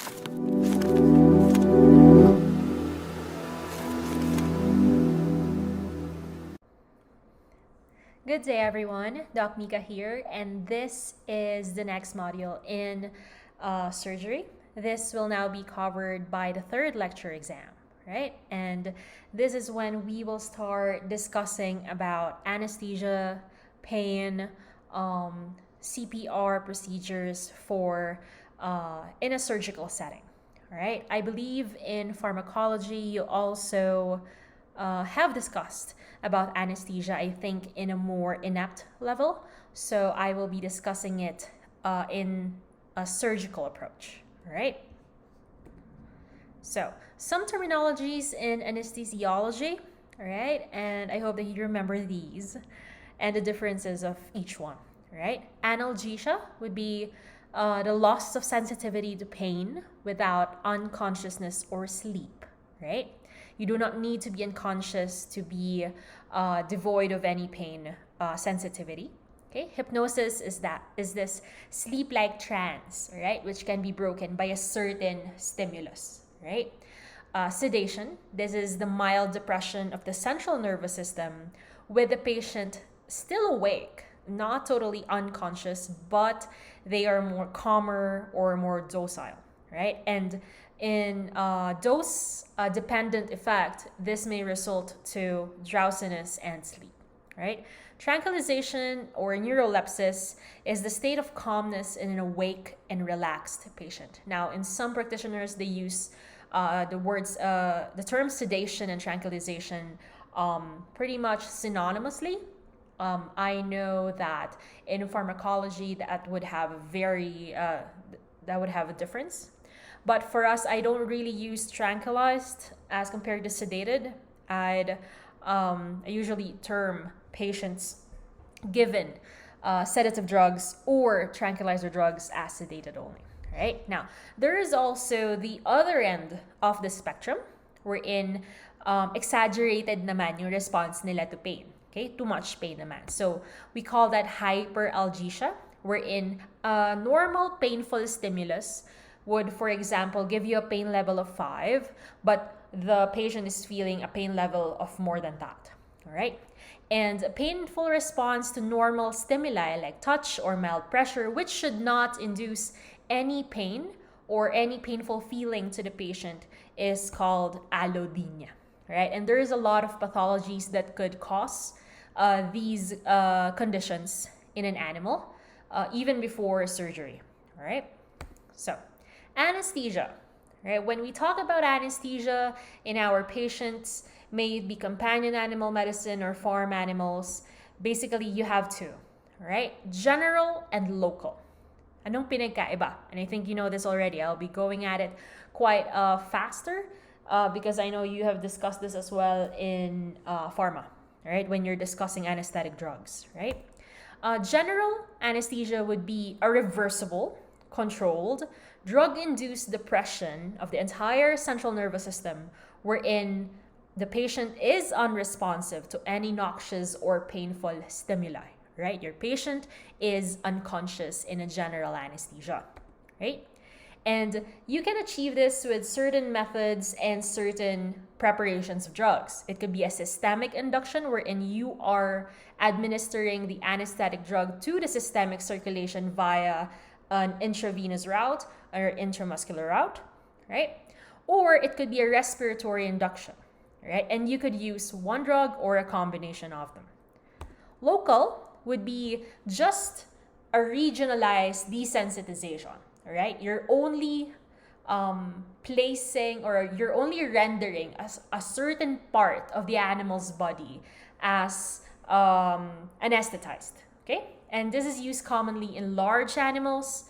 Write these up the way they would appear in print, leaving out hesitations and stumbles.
Good day everyone, Doc Mika here, and this is the next module in surgery. This will now be covered by the third lecture exam, right? And this is when we will start discussing about anesthesia, pain, CPR procedures for in a surgical setting, all right? I believe in pharmacology you also have discussed about anesthesia, I think, in a more inept level. So I will be discussing it in a surgical approach, all right? So some terminologies in anesthesiology, all right? And I hope that you remember these and the differences of each one, all right? Analgesia would be the loss of sensitivity to pain without unconsciousness or sleep, right? You do not need to be unconscious to be devoid of any pain sensitivity. Okay, hypnosis is this sleep-like trance, right, which can be broken by a certain stimulus, right? Sedation. This is the mild depression of the central nervous system with the patient still awake, not totally unconscious, but they are more calmer or more docile, right? And in dose-dependent effect, this may result to drowsiness and sleep, right? Tranquilization or neurolepsis is the state of calmness in an awake and relaxed patient. Now, in some practitioners, they use the term sedation and tranquilization pretty much synonymously. I know that in pharmacology that would have a difference. But for us, I don't really use tranquilized as compared to sedated. I usually term patients given sedative drugs or tranquilizer drugs as sedated only. Right? Now, there is also the other end of the spectrum wherein exaggerated naman yung response nila to pain. Okay? Too much pain naman. So, we call that hyperalgesia, wherein a normal painful stimulus would, for example, give you a pain level of 5, but the patient is feeling a pain level of more than that, all right? And a painful response to normal stimuli like touch or mild pressure, which should not induce any pain or any painful feeling to the patient, is called allodynia, right? And there is a lot of pathologies that could cause these conditions in an animal, even before surgery, all right? So, anesthesia, right? When we talk about anesthesia in our patients, may it be companion animal medicine or farm animals, basically you have two, right? General and local. Anong pinagkaiba? And I think you know this already. I'll be going at it quite faster because I know you have discussed this as well in pharma, right? When you're discussing anesthetic drugs, right? General anesthesia would be a reversible, controlled, drug-induced depression of the entire central nervous system wherein the patient is unresponsive to any noxious or painful stimuli, right? Your patient is unconscious in a general anesthesia, right? And you can achieve this with certain methods and certain preparations of drugs. It could be a systemic induction wherein you are administering the anesthetic drug to the systemic circulation via an intravenous route or intramuscular route, right? Or it could be a respiratory induction, right? And you could use one drug or a combination of them. Local would be just a regionalized desensitization, all right? You're only placing or you're only rendering a certain part of the animal's body as anesthetized, okay? And this is used commonly in large animals,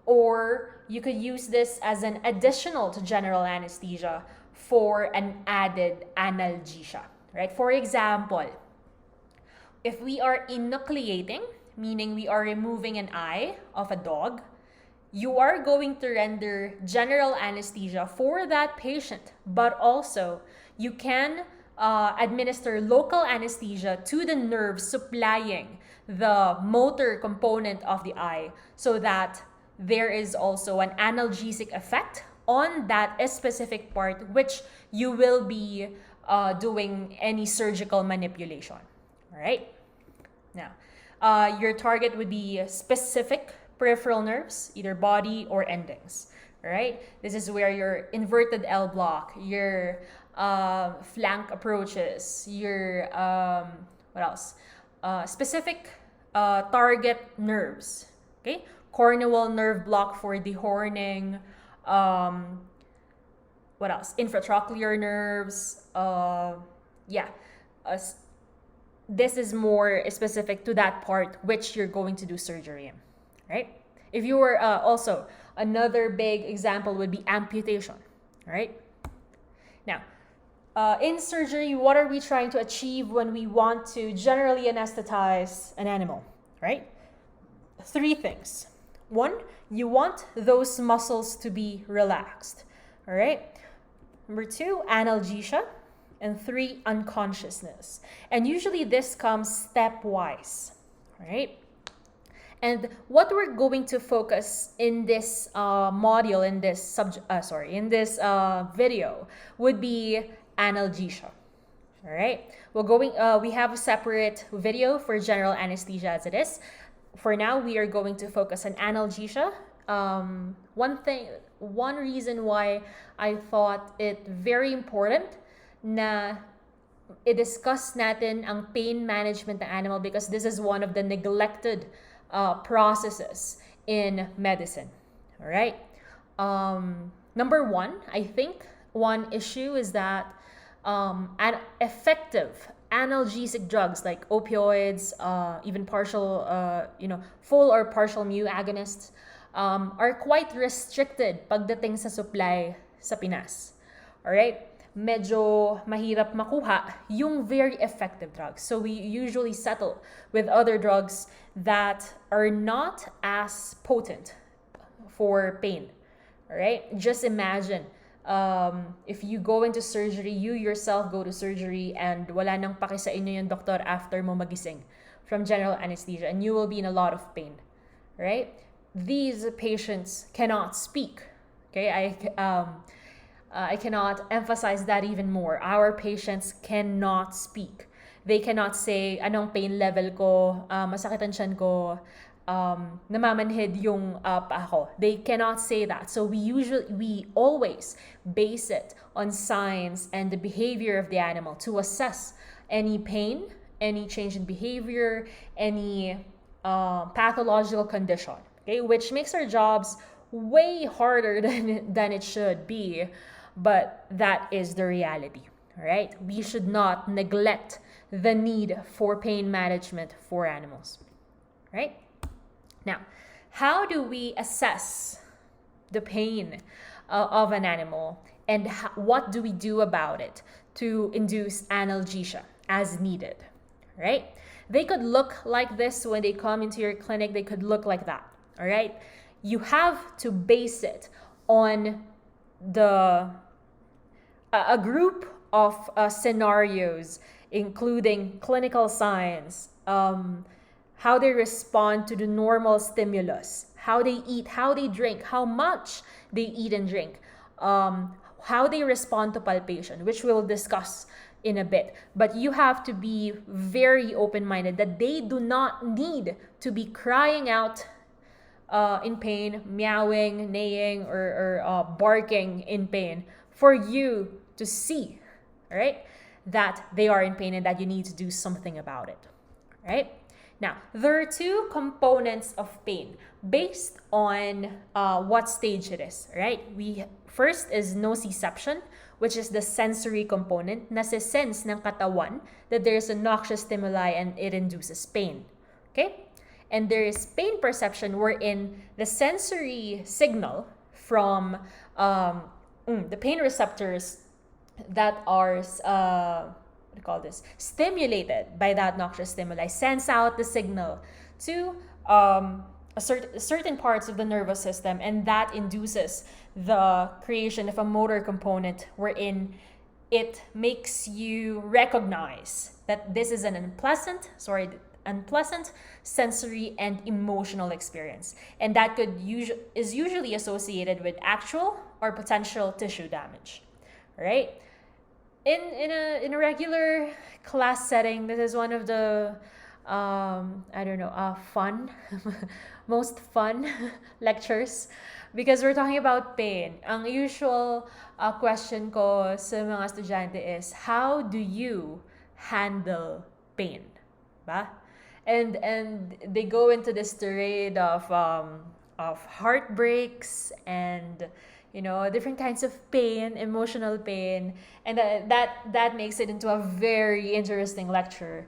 or you could use this as an additional to general anesthesia for an added analgesia, right? For example, if we are enucleating, meaning we are removing an eye of a dog, you are going to render general anesthesia for that patient, but also you can administer local anesthesia to the nerve supplying the motor component of the eye so that there is also an analgesic effect on that specific part which you will be doing any surgical manipulation. All right. Now, your target would be specific peripheral nerves, either body or endings. All right. This is where your inverted L block, your flank approaches, your what else? Specific target nerves. Okay. Corneal nerve block for dehorning. What else? Infratrochlear nerves. Yeah. This is more specific to that part which you're going to do surgery in, right? If you were also, another big example would be amputation, right? Now, in surgery, what are we trying to achieve when we want to generally anesthetize an animal, right? 3 things. 1, you want those muscles to be relaxed, all right? Number 2, analgesia. And 3, unconsciousness. And usually this comes stepwise, right? And what we're going to focus in this module, in this video, would be analgesia. All right. We have a separate video for general anesthesia as it is. For now, we are going to focus on analgesia. One reason why I thought it very important na i-discuss natin ang pain management ng animal, because this is one of the neglected processes in medicine. All right. Number 1, I think one issue is that effective analgesic drugs like opioids, even partial, full or partial mu agonists, are quite restricted pagdating sa supply sa Pinas. All right. Medyo mahirap makuha yung very effective drugs. So we usually settle with other drugs that are not as potent for pain. All right? Just imagine if you go into surgery, you yourself go to surgery and wala nang paki sa inyo yung doktor after mo magising from general anesthesia, and you will be in a lot of pain. Right? These patients cannot speak. Okay? I cannot emphasize that even more. Our patients cannot speak. They cannot say, anong pain level ko, masakit ang tiyan ko, namamanhid yung paa ko. They cannot say that. So we always base it on signs and the behavior of the animal to assess any pain, any change in behavior, any pathological condition. Okay, which makes our jobs way harder than it should be. But that is the reality, all right? We should not neglect the need for pain management for animals, right? Now, how do we assess the pain of an animal, and what do we do about it to induce analgesia as needed, right? They could look like this when they come into your clinic. They could look like that, all right? You have to base it on a group of scenarios, including clinical signs, how they respond to the normal stimulus, how they eat, how they drink, how much they eat and drink, how they respond to palpation, which we'll discuss in a bit. But you have to be very open-minded that they do not need to be crying out in pain, meowing, neighing, or barking in pain for you to see, right, that they are in pain and that you need to do something about it, right? Now, there are 2 components of pain based on what stage it is, right? First is nociception, which is the sensory component, nasa-sense ng katawan that there is a noxious stimuli and it induces pain, okay? And there is pain perception, wherein the sensory signal from the pain receptors that are stimulated by that noxious stimuli sends out the signal to certain parts of the nervous system, and that induces the creation of a motor component wherein it makes you recognize that this is an unpleasant, unpleasant sensory and emotional experience, and that is usually associated with actual or potential tissue damage. All right. In a regular class setting, this is one of the I don't know, fun, most fun lectures, because we're talking about pain. Ang usual question ko sa mga estudyante is, how do you handle pain? Ba? And they go into this tirade of heartbreaks and different kinds of pain, emotional pain, and that makes it into a very interesting lecture.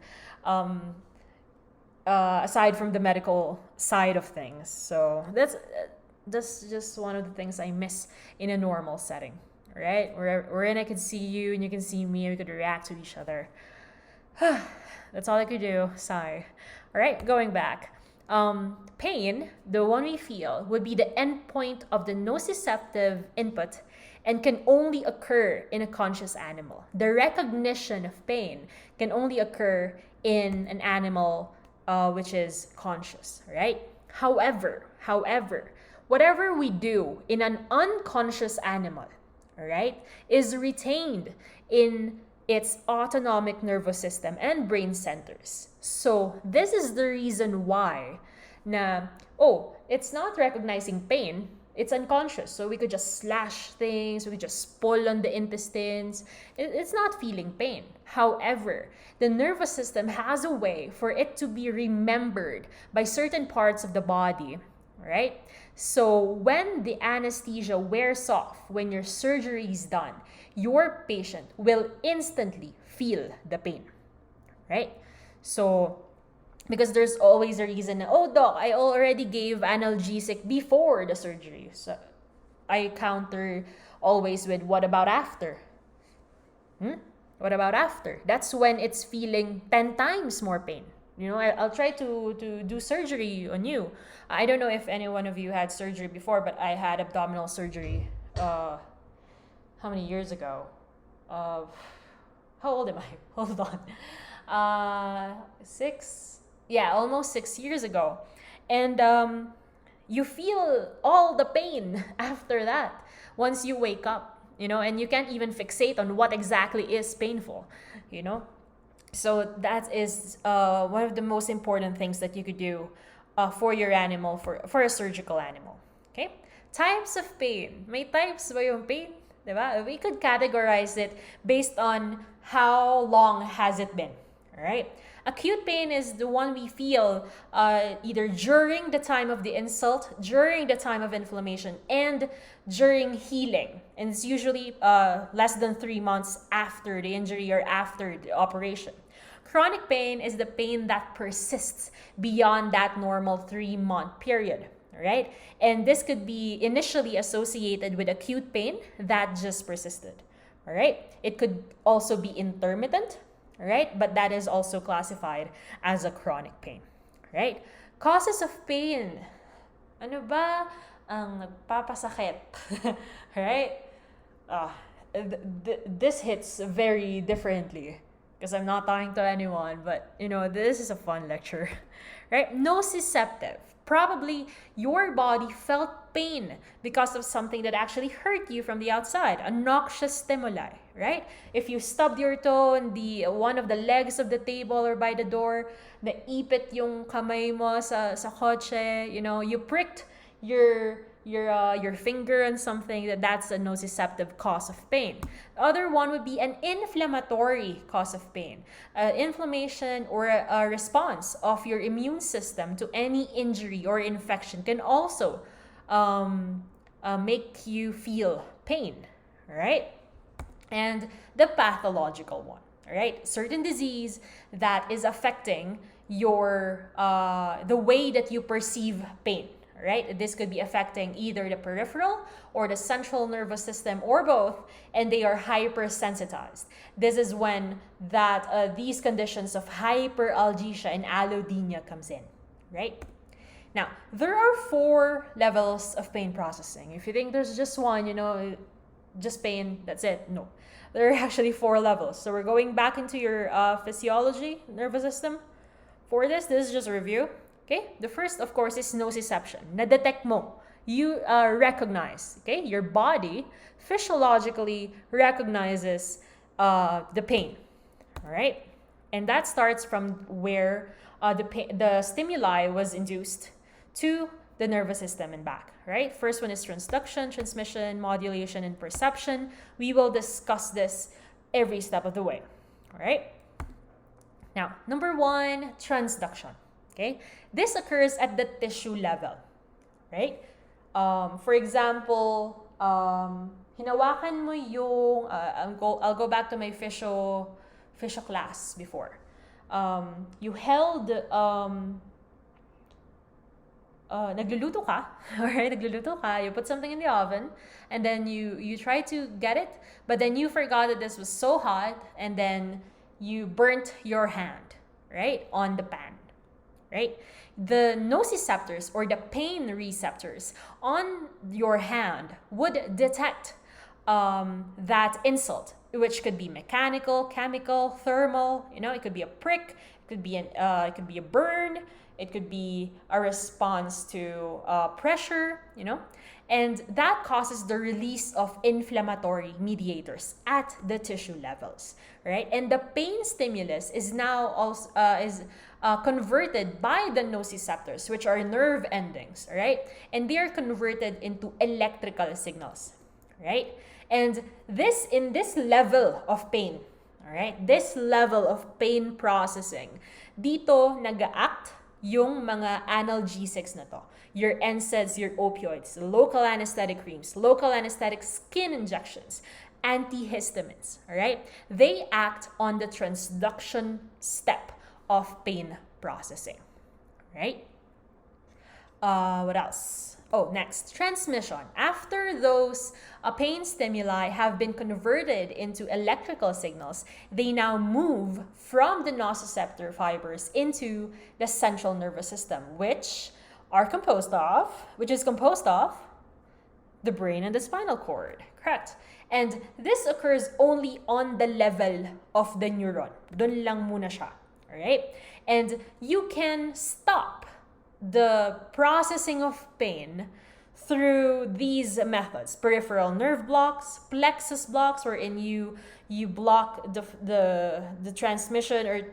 Aside from the medical side of things, so that's just one of the things I miss in a normal setting, right? Wherein I could see you and you can see me, we could react to each other. That's all I could do. Sigh. All right, going back. Pain, the one we feel, would be the endpoint of the nociceptive input and can only occur in a conscious animal. The recognition of pain can only occur in an animal which is conscious, right? However, whatever we do in an unconscious animal, all right, is retained in its autonomic nervous system and brain centers. So this is the reason why it's not recognizing pain, it's unconscious. So we could just slash things, we could just pull on the intestines. It's not feeling pain. However, the nervous system has a way for it to be remembered by certain parts of the body, right? So when the anesthesia wears off, when your surgery is done, your patient will instantly feel the pain, right? So because there's always a reason, oh doc, I already gave analgesic before the surgery. So I counter always with, what about after? What about after? That's when it's feeling 10 times more pain. I'll try to do surgery on you. I don't know if any one of you had surgery before, but I had abdominal surgery how many years ago? How old am I? Hold on. 6? Yeah, almost 6 years ago. And you feel all the pain after that once you wake up, and you can't even fixate on what exactly is painful, So that is one of the most important things that you could do for your animal, for a surgical animal. Okay? Types of pain. May types ba yung pain? Diba? We could categorize it based on how long has it been. Alright? Acute pain is the one we feel either during the time of the insult, during the time of inflammation, and during healing. And it's usually less than 3 months after the injury or after the operation. Chronic pain is the pain that persists beyond that normal 3-month period. Right? And this could be initially associated with acute pain that just persisted. All right? It could also be intermittent, all right? But that is also classified as a chronic pain. Right? Causes of pain. Ano ba ang nagpapasakit? Right? This hits very differently because I'm not talking to anyone, but this is a fun lecture. Right? Nociceptive. Probably your body felt pain because of something that actually hurt you from the outside, a noxious stimuli, right? If you stubbed your toe on one of the legs of the table or by the door, naipit yung kamay mo sa kotse, you pricked your finger on something, that's a nociceptive cause of pain. The other one would be an inflammatory cause of pain. Inflammation or a response of your immune system to any injury or infection can also make you feel pain, right? And the pathological one, right? Certain disease that is affecting your the way that you perceive pain. Right? This could be affecting either the peripheral or the central nervous system or both, and they are hypersensitized. This is when these conditions of hyperalgesia and allodynia comes in, right? Now, there are 4 levels of pain processing. If you think there's just one, just pain, that's it. No, there are actually 4 levels. So we're going back into your physiology, nervous system. for this is just a review. Okay, the first, of course, is nociception. Na-detect mo. You recognize, okay? Your body physiologically recognizes the pain, all right? And that starts from where the stimuli was induced to the nervous system and back, right? First one is transduction, transmission, modulation, and perception. We will discuss this every step of the way, all right? Now, number one, transduction, okay? This occurs at the tissue level, right? For example, hinawakan mo yung, I'll go back to my physio class before. You held, nagluluto ka, alright, nagluluto ka, you put something in the oven, and then you try to get it, but then you forgot that this was so hot, and then you burnt your hand, right, on the pan, right? The nociceptors or the pain receptors on your hand would detect that insult, which could be mechanical, chemical, thermal. You know, it could be a prick, it could be a burn, it could be a response to pressure. You know, and that causes the release of inflammatory mediators at the tissue levels, right? And the pain stimulus is now also converted by the nociceptors, which are nerve endings, right? And they are converted into electrical signals, right? And in this level of pain, all right, this level of pain processing, dito nag-act yung mga analgesics na to. Your NSAIDs, your opioids, local anesthetic creams, local anesthetic skin injections, antihistamines, all right? They act on the transduction step of pain processing, right? What else? Oh, next, transmission. After those pain stimuli have been converted into electrical signals, they now move from the nociceptor fibers into the central nervous system, which is composed of the brain and the spinal cord, correct? And this occurs only on the level of the neuron. Dun lang muna siya, all right? And you can stop the processing of pain through these methods: peripheral nerve blocks, plexus blocks, wherein you block the transmission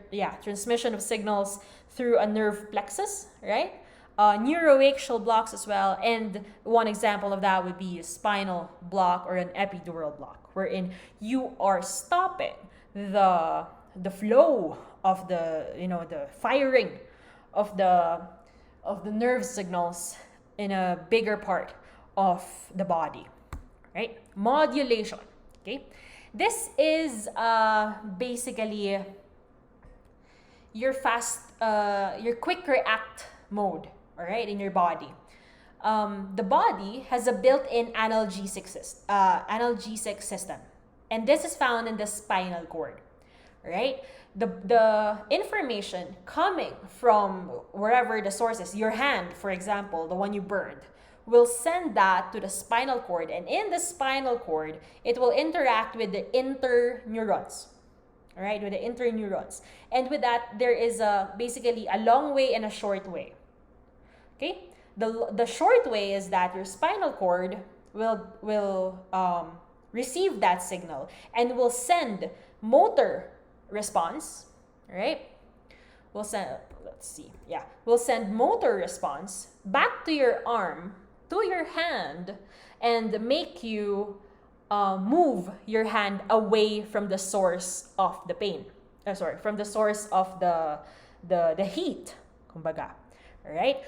of signals through a nerve plexus, right? Neuroaxial blocks as well, and one example of that would be a spinal block or an epidural block, wherein you are stopping the flow of the firing of the nerve signals in a bigger part of the body, right? Modulation, okay? This is basically your quick react mode, all right, in your body. The body has a built-in analgesic system, and this is found in the spinal cord, right? The information coming from wherever the source is, your hand, for example, the one you burned, will send that to the spinal cord, and in the spinal cord, it will interact with the interneurons, all right, with the interneurons. And with that, there is basically a long way and a short way, okay? The short way is that your spinal cord will receive that signal and will send motor response, right? We'll send motor response back to your arm, to your hand, and make you move your hand away from the source of the pain. From the source of the heat, kumbaga. All right?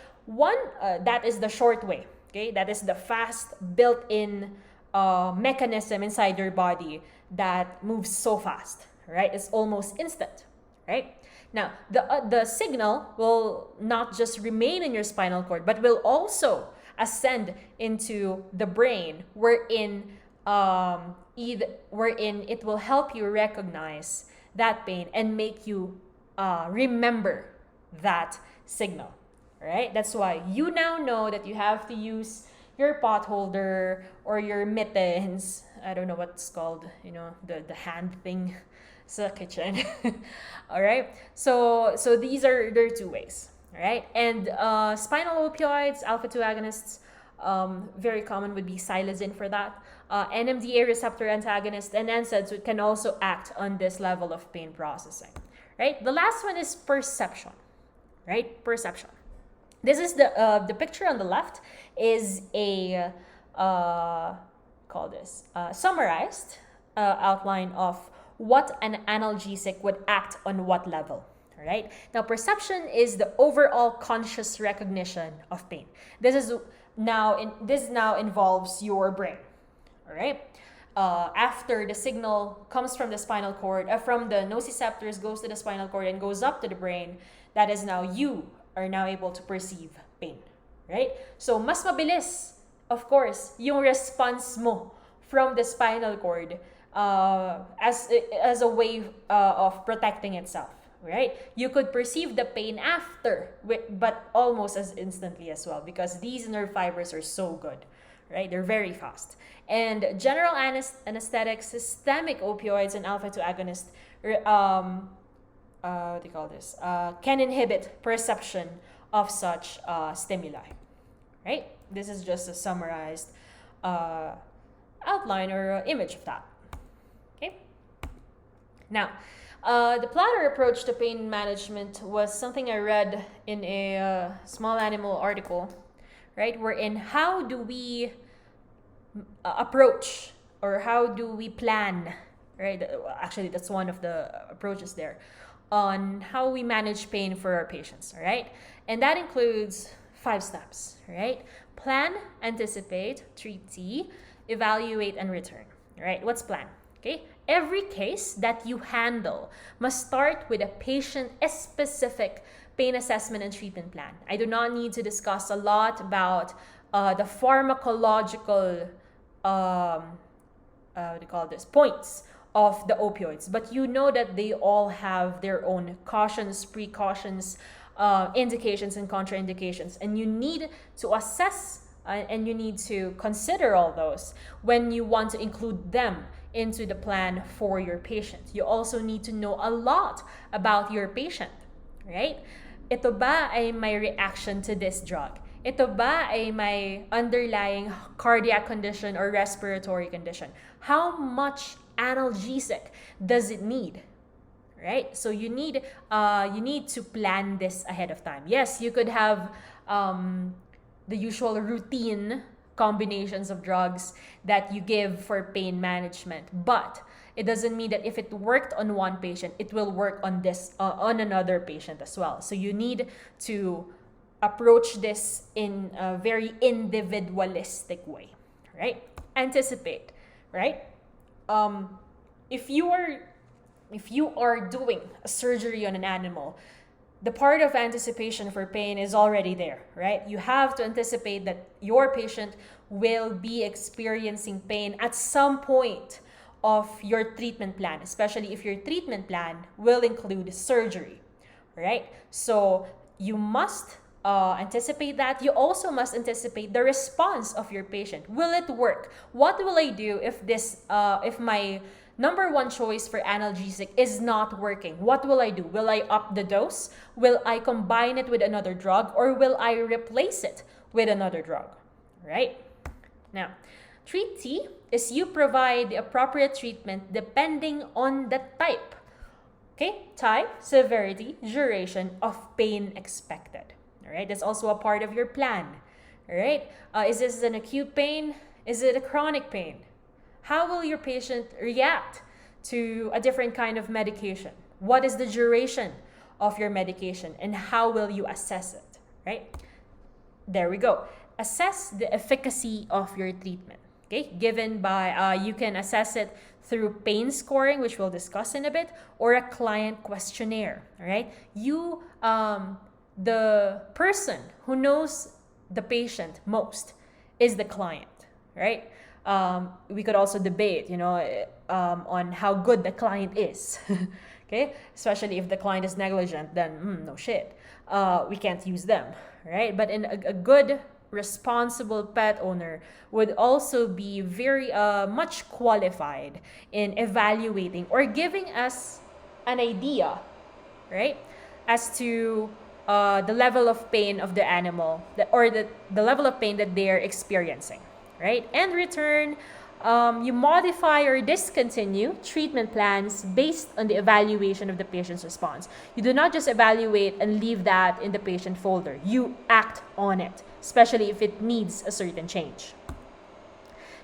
That is the short way. Okay, that is the fast built-in mechanism inside your body that moves so fast. Right? It's almost instant, right? Now, the signal will not just remain in your spinal cord, but will also ascend into the brain, wherein it will help you recognize that pain and make you remember that signal, right? That's why you now know that you have to use your pot holder or your mittens. I don't know what's called, the hand thing. sa kitchen. All right. So these are there are two ways. All right. And spinal opioids, alpha 2 agonists, very common would be psilocin for that. NMDA receptor antagonist and NSAIDs can also act on this level of pain processing. Right. The last one is perception. Right. Perception. This is the picture on the left is a summarized outline of what an analgesic would act on what level. All right. Now, perception is the overall conscious recognition of pain. This now involves your brain. All right. After the signal comes from the spinal cord, from the nociceptors, goes to the spinal cord and goes up to the brain, that is now you are now able to perceive pain, right? So, mas mabilis, of course, yung response mo from the spinal cord as a way of protecting itself, right? You could perceive the pain after, but almost as instantly as well, because these nerve fibers are so good, right? They're very fast. And general anesthetics, systemic opioids, and alpha 2 agonists what do you call this? Can inhibit perception of such stimuli, right? This is just a summarized outline or image of that. Okay. Now, the platter approach to pain management was something I read in a small animal article, right? Wherein how do we approach or how do we plan, right? Actually, that's one of the approaches there on how we manage pain for our patients, all right? And that includes 5 steps, right? Plan, anticipate, treat, evaluate, and return, all right? What's plan? Okay, every case that you handle must start with a patient-specific pain assessment and treatment plan. I do not need to discuss a lot about the pharmacological, what do you call this, points of the opioids, but you know that they all have their own cautions, precautions, indications, and contraindications, and you need to assess and you need to consider all those when you want to include them into the plan for your patient. You also need to know a lot about your patient, right? Ito ba ay may reaction to this drug? Ito ba ay may underlying cardiac condition or respiratory condition? How much analgesic does it need? Right? So you need to plan this ahead of time. Yes, you could have the usual routine combinations of drugs that you give for pain management, but it doesn't mean that if it worked on one patient, it will work on this on another patient as well. So you need to approach this in a very individualistic way, right? Anticipate, right? If you are doing a surgery on an animal, the part of anticipation for pain is already there, right? You have to anticipate that your patient will be experiencing pain at some point of your treatment plan, especially if your treatment plan will include surgery, right? So you must anticipate that. You also must anticipate the response of your patient. Will it work? What will I do if my number one choice for analgesic is not working? What will I do? Will I up the dose? Will I combine it with another drug? Or will I replace it with another drug? Right? Now, treat T is you provide the appropriate treatment depending on the type. Okay? Type, severity, duration of pain expected. All right? That's also a part of your plan. All right? Is this an acute pain? Is it a chronic pain? How will your patient react to a different kind of medication? What is the duration of your medication and how will you assess it, right? There we go. Assess the efficacy of your treatment, okay? Given by, you can assess it through pain scoring, which we'll discuss in a bit, or a client questionnaire, all right? You, the person who knows the patient most is the client, right? We could also debate, on how good the client is. Okay, especially if the client is negligent, then no shit, we can't use them, right? But in a good responsible pet owner would also be very much qualified in evaluating or giving us an idea, right, as to the level of pain of the animal, or the level of pain that they're experiencing, right? And return, you modify or discontinue treatment plans based on the evaluation of the patient's response. You do not just evaluate and leave that in the patient folder. You act on it, especially if it needs a certain change.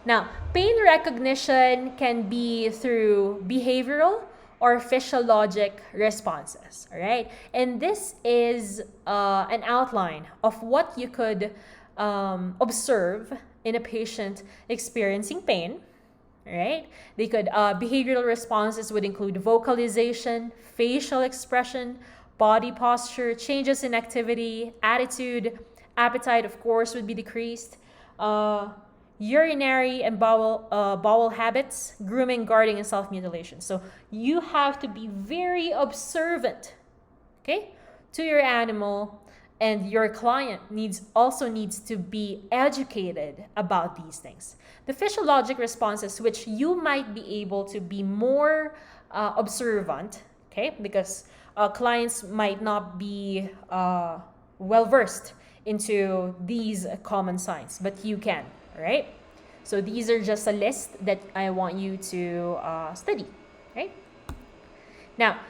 Now, pain recognition can be through behavioral or physiologic responses, all right? And this is an outline of what you could observe in a patient experiencing pain, right? They could, behavioral responses would include vocalization, facial expression, body posture, changes in activity, attitude, appetite, of course, would be decreased, urinary and bowel habits, grooming, guarding, and self-mutilation. So you have to be very observant, okay, to your animal, and your client also needs to be educated about these things. The physiologic responses, which you might be able to be more observant, okay, because clients might not be well versed into these common signs, but you can. Right? So these are just a list that I want you to study. Right? Now,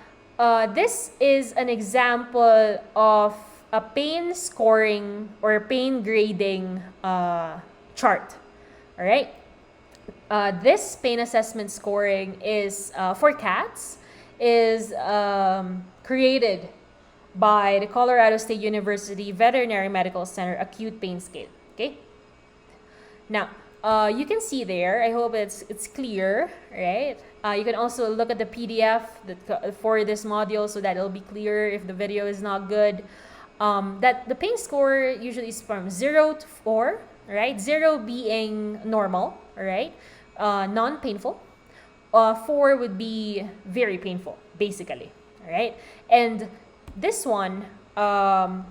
this is an example of a pain scoring or pain grading chart. All right? This pain assessment scoring is for cats is created by the Colorado State University Veterinary Medical Center Acute Pain Scale. Okay? Now, you can see there, I hope it's clear, right? You can also look at the PDF for this module so that it'll be clear if the video is not good. That the pain score usually is from 0 to 4, right? 0 being normal, right? Non-painful. 4 would be very painful, basically, right? And this one, how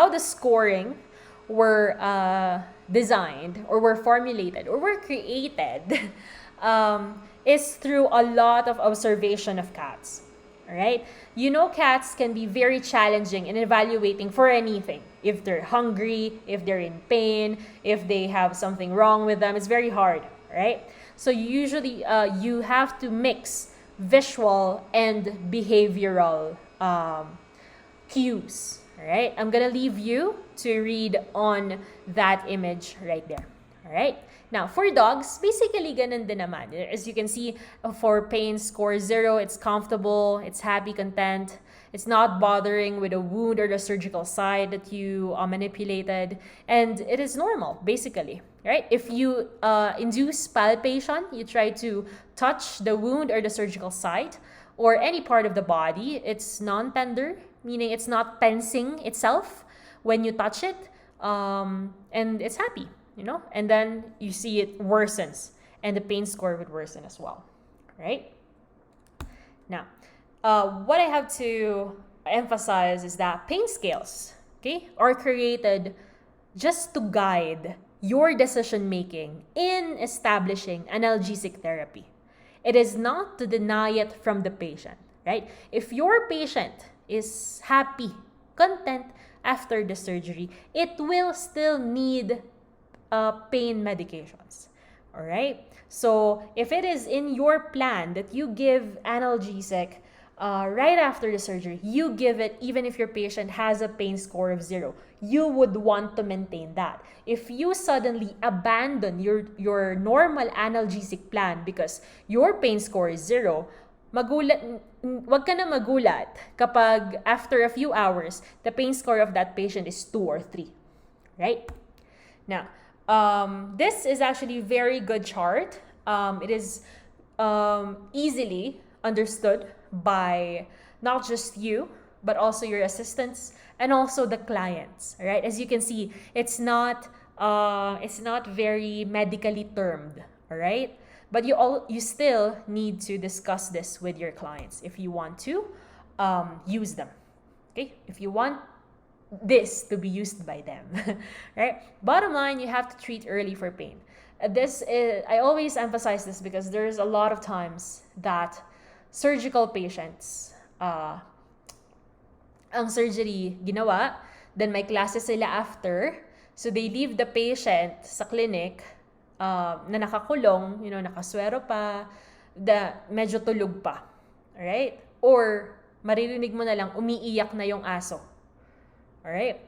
the scoring were designed or were formulated or were created is through a lot of observation of cats. All right, you know, cats can be very challenging in evaluating for anything. If they're hungry, if they're in pain, if they have something wrong with them, it's very hard, right? So usually you have to mix visual and behavioral cues. All right, I'm gonna leave you to read on that image right there. All right, now for dogs, basically ganun din naman. As you can see, for pain score 0, it's comfortable, it's happy, content, it's not bothering with a wound or the surgical site that you manipulated, and it is normal, basically. Right? If you induce palpation, you try to touch the wound or the surgical site or any part of the body, it's non-tender, meaning it's not tensing itself when you touch it, and it's happy, you know, and then you see it worsens and the pain score would worsen as well, right? Now, what I have to emphasize is that pain scales, okay, are created just to guide your decision making in establishing analgesic therapy. It is not to deny it from the patient, right? If your patient is happy, content after the surgery, it will still need pain medications. All right? So if it is in your plan that you give analgesic right after the surgery, you give it even if your patient has a pain score of 0. You would want to maintain that. If you suddenly abandon your normal analgesic plan because your pain score is 0, wag ka na magulat kapag after a few hours, the pain score of that patient is 2 or 3. Right? Now, this is actually a very good chart. It is easily understood by not just you, but also your assistants and also the clients. Right? As you can see, it's not very medically termed. All right? But you still need to discuss this with your clients if you want to use them. Okay? If you want this to be used by them, right? Bottom line, you have to treat early for pain. This is, I always emphasize this because there's a lot of times that surgical patients, ang surgery ginawa, then may classes sila after, so they leave the patient sa clinic na nakakulong, nakaswero pa, medyo tulog pa, alright? Or maririnig mo na lang umiiyak na yung aso. Alright?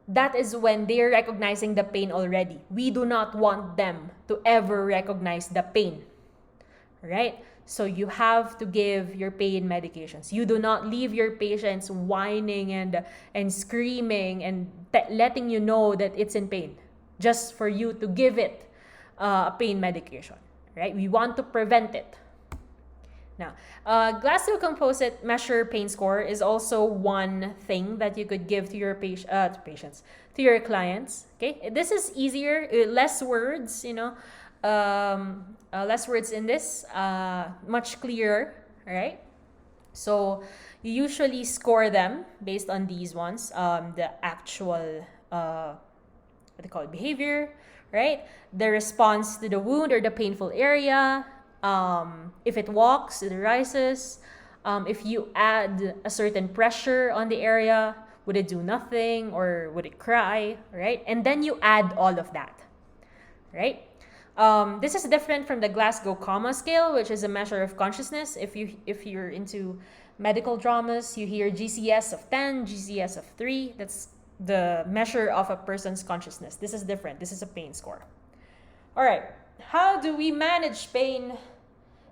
That is when they're recognizing the pain already. We do not want them to ever recognize the pain. Alright? So you have to give your pain medications. You do not leave your patients whining and screaming and letting you know that it's in pain just for you to give it a pain medication. Right? We want to prevent it. Now, Glasgow Composite Measure Pain Score is also one thing that you could give to your patients, to your clients. Okay, this is easier, less words, less words in this, much clearer, right? So you usually score them based on these ones, the actual what they call it, behavior, right? The response to the wound or the painful area. If it walks, it rises. If you add a certain pressure on the area, would it do nothing or would it cry, right? And then you add all of that, right? This is different from the Glasgow Coma Scale, which is a measure of consciousness. If you're into medical dramas, you hear GCS of 10, GCS of 3. That's the measure of a person's consciousness. This is different. This is a pain score. All right. How do we manage pain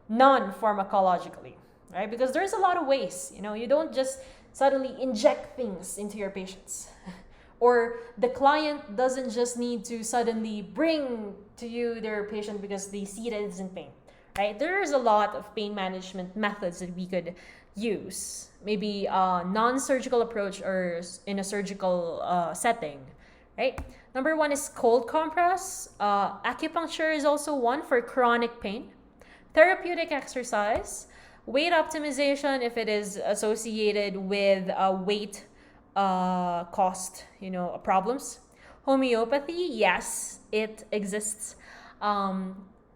non-pharmacologically, right? Because there's a lot of ways. You don't just suddenly inject things into your patients. Or the client doesn't just need to suddenly bring to you their patient because they see that it's in pain, right? There's a lot of pain management methods that we could use. Maybe a non-surgical approach or in a surgical setting, right? Number one is cold compress. Acupuncture is also one for chronic pain. Therapeutic exercise. Weight optimization if it is associated with weight cost, problems. Homeopathy, yes, it exists.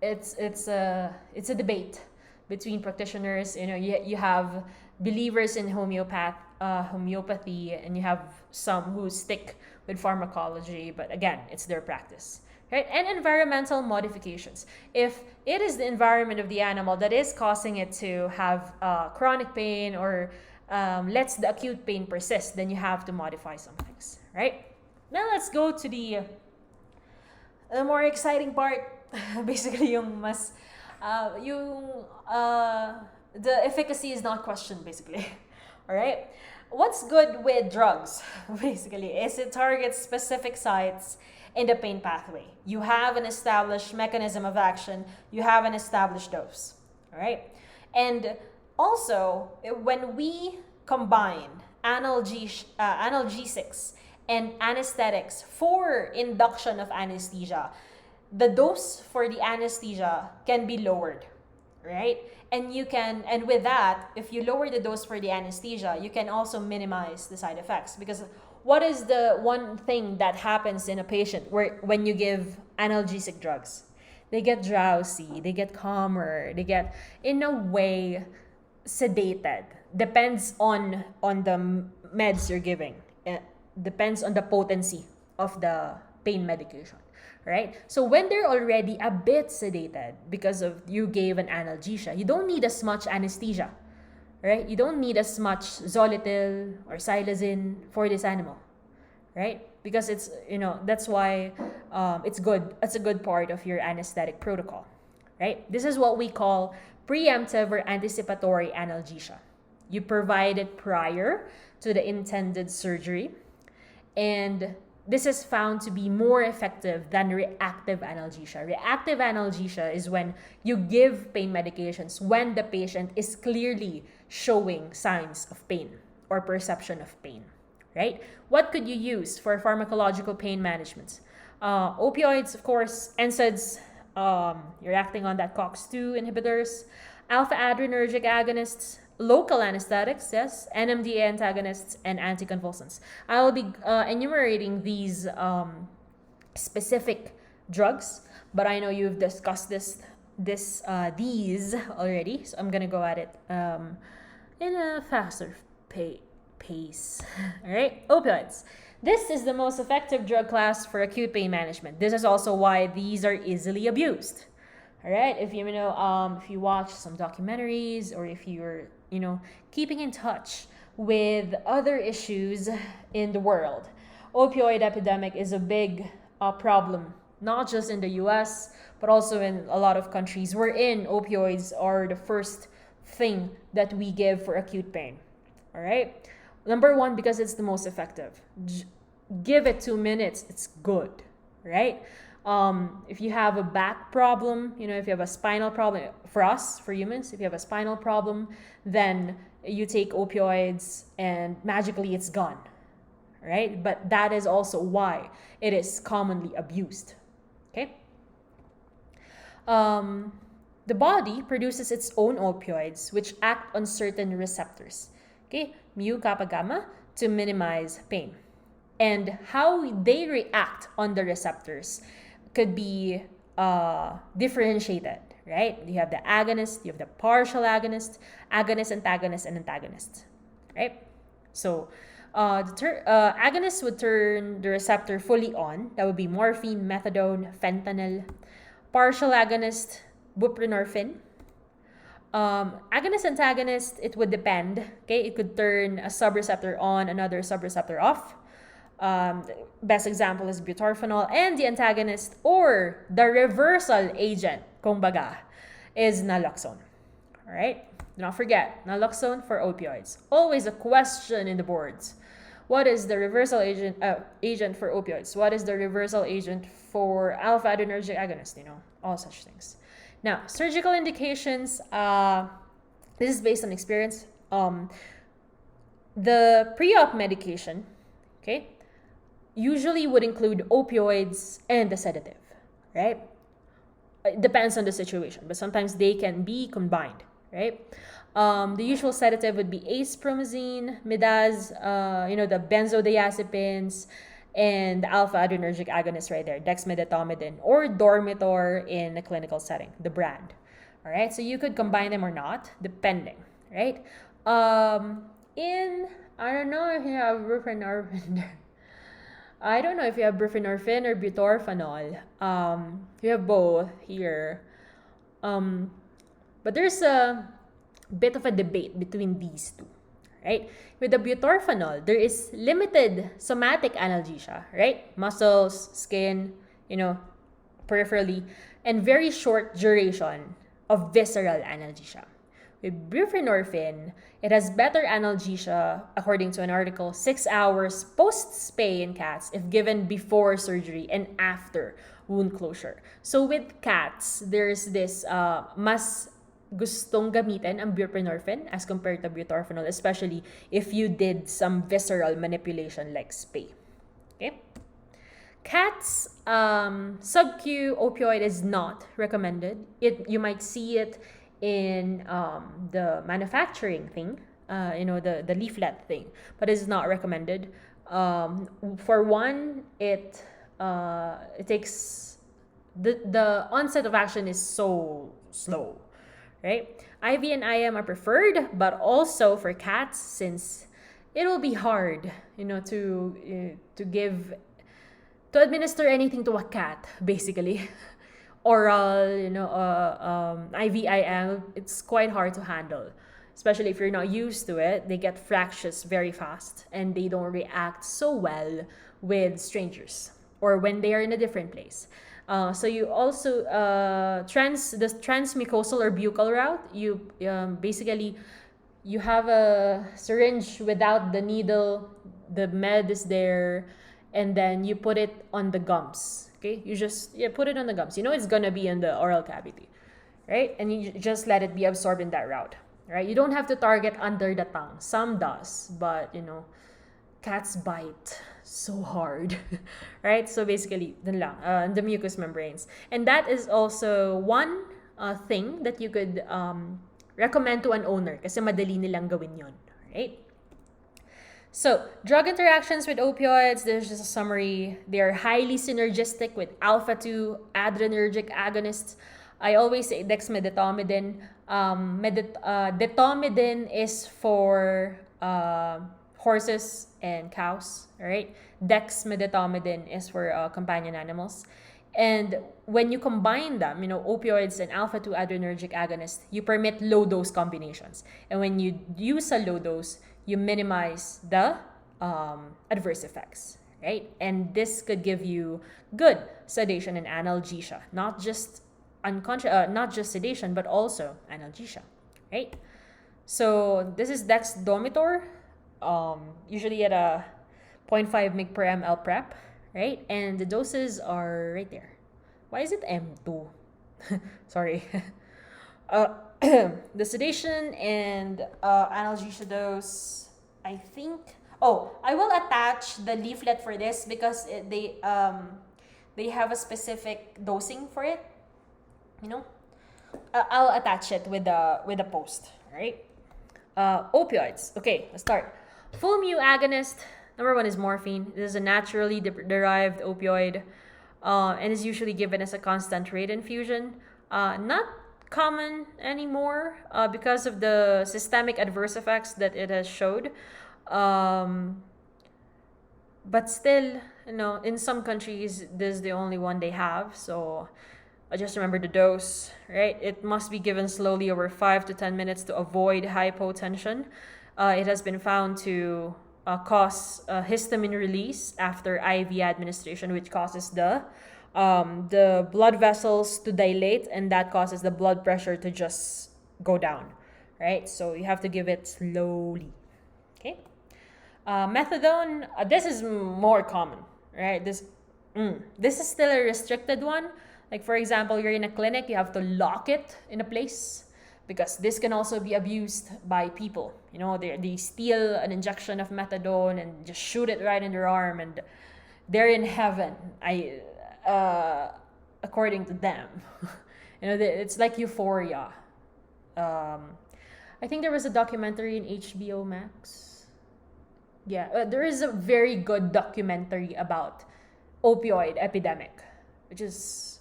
It's a debate between practitioners. You have believers in homeopathy, and you have some who stick with pharmacology, but again, it's their practice. Right? And environmental modifications. If it is the environment of the animal that is causing it to have chronic pain or lets the acute pain persist, then you have to modify some things, right? Now let's go to the more exciting part. Basically, the efficacy is not questioned, basically. All right? What's good with drugs, basically, is it targets specific sites in the pain pathway. You have an established mechanism of action. You have an established dose. All right? And also, when we combine analgesics and anesthetics for induction of anesthesia, the dose for the anesthesia can be lowered, right? And with that, if you lower the dose for the anesthesia, you can also minimize the side effects. Because what is the one thing that happens in a patient when you give analgesic drugs? They get drowsy, they get calmer, they get, in a way, sedated. Depends on the meds you're giving. It depends on the potency of the pain medication, right? So when they're already a bit sedated because of you gave an analgesia, you don't need as much anesthesia, right? You don't need as much Zolitil or Xylazine for this animal, right? Because it's, that's why it's good. It's a good part of your anesthetic protocol, right? This is what we call preemptive or anticipatory analgesia. You provide it prior to the intended surgery, and this is found to be more effective than reactive analgesia. Reactive analgesia is when you give pain medications when the patient is clearly showing signs of pain or perception of pain, right? What could you use for pharmacological pain management? Opioids, of course, NSAIDs, you're acting on that COX-2 inhibitors, alpha adrenergic agonists, local anesthetics, yes, NMDA antagonists, and anti-convulsants. I will be enumerating these specific drugs, but I know you've discussed these already, so I'm gonna go at it in a faster pace. All right, opioids. This is the most effective drug class for acute pain management. This is also why these are easily abused. All right, if you watch some documentaries, or if you're keeping in touch with other issues in the world, opioid epidemic is a big problem, not just in the U.S. but also in a lot of countries wherein opioids are the first thing that we give for acute pain. All right, number one, because it's the most effective. Give it 2 minutes, it's good, right? If you have a back problem, if you have a spinal problem, for humans, if you have a spinal problem, then you take opioids and magically it's gone, right? But that is also why it is commonly abused, okay? The body produces its own opioids, which act on certain receptors, okay? Mu, kappa, gamma, to minimize pain. And how they react on the receptors could be differentiated, right? You have the agonist, you have the partial agonist, agonist-antagonist, and antagonist, right? So agonists would turn the receptor fully on. That would be morphine, methadone, fentanyl. Partial agonist, buprenorphine. Agonist-antagonist, it would depend, okay? It could turn a subreceptor on, another subreceptor off. Best example is butorphanol, and the antagonist or the reversal agent, kumbaga, is naloxone. All right, do not forget naloxone for opioids. Always a question in the boards. What is the reversal agent for opioids? What is the reversal agent for alpha adrenergic agonist? All such things. Now, surgical indications. This is based on experience. The pre-op medication, okay, usually would include opioids and a sedative, right? It depends on the situation, but sometimes they can be combined, right? The usual sedative would be acepromazine, midaz, the benzodiazepines, and the alpha adrenergic agonist right there, dexmedetomidine, or Dormitor in a clinical setting, the brand. All right, so you could combine them or not, depending, right? I don't know if you have buprenorphine. I don't know if you have buprenorphine or butorphanol. You have both here. But there's a bit of a debate between these two, right? With the butorphanol, there is limited somatic analgesia, right? Muscles, skin, peripherally, and very short duration of visceral analgesia. With buprenorphine, it has better analgesia, according to an article, 6 hours post-spay in cats if given before surgery and after wound closure. So with cats, there's this mas gustong gamitin ang buprenorphine as compared to butorphanol, especially if you did some visceral manipulation like spay. Okay? Cats, sub-Q opioid is not recommended. You might see it in the manufacturing thing, the leaflet thing, but it's not recommended. For one, it takes the onset of action is so slow, right? IV and IM are preferred, but also for cats, since it will be hard, to administer anything to a cat, basically. Oral, IVIM, it's quite hard to handle, especially if you're not used to it. They get fractious very fast, and they don't react so well with strangers or when they are in a different place. So you also the transmucosal or buccal route. You basically you have a syringe without the needle. The med is there, and then you put it on the gums. Okay, you just put it on the gums. It's gonna be in the oral cavity, right? And you just let it be absorbed in that route, right? You don't have to target under the tongue. Some does, but cats bite so hard, right? So basically, the mucous membranes, and that is also one thing that you could recommend to an owner kasi madali nilang gawin yon. Right? So, drug interactions with opioids, there's just a summary. They are highly synergistic with alpha-2 adrenergic agonists. I always say dexmedetomidine. Detomidine is for horses and cows, right? Dexmedetomidine is for companion animals. And when you combine them, opioids and alpha-2 adrenergic agonists, you permit low-dose combinations. And when you use a low dose, you minimize the adverse effects, right? And this could give you good sedation and analgesia, not just not just sedation, but also analgesia, right? So this is dexdomitor, usually at a 0.5 mg per ml prep, right? And the doses are right there. Why is it M2? Sorry. The sedation and analgesia dose, I think. Oh, I will attach the leaflet for this because they have a specific dosing for it. I'll attach it with the post. Right? Opioids. Okay, let's start. Full mu agonist. Number 1 is morphine. This is a naturally derived opioid, and is usually given as a constant rate infusion. Not common anymore because of the systemic adverse effects that it has showed. But still, in some countries, this is the only one they have. So I just remember the dose, right? It must be given slowly over 5 to 10 minutes to avoid hypotension. It has been found to cause histamine release after IV administration, which causes the blood vessels to dilate, and that causes the blood pressure to just go down, right? So you have to give it slowly. Okay. Methadone. This is more common, right? This is still a restricted one. Like, for example, you're in a clinic, you have to lock it in a place because this can also be abused by people. They steal an injection of methadone and just shoot it right in their arm, and they're in heaven. According to them, it's like euphoria. I think there was a documentary in HBO Max. Yeah, there is a very good documentary about opioid epidemic, which is